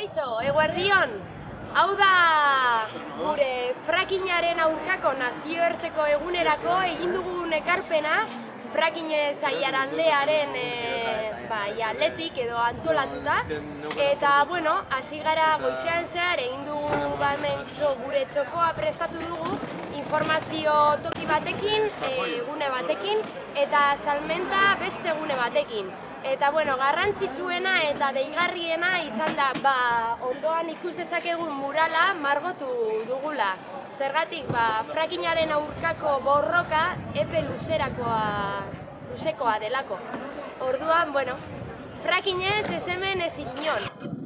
Kaixo, eguerdion! Hau da gure frackingaren aurkako nazioarteko egunerako egin dugun ekarpena fracking aiaraldearen aldetik edo antolatuta. Eta, bueno, hasi gara goizean zehar egin dugu hemen gure txokoa prestatu dugu informazio toki batekin, gune batekin, eta salmenta beste gune batekin. Eta, bueno, garrantzitsuena eta deigarriena izan da, ondoan ikus dezakegun murala margotu dugula. Zergatik, frackingaren aurkako borroka epe luzekoa delako. Orduan, bueno, fracking ez hemen ez inon.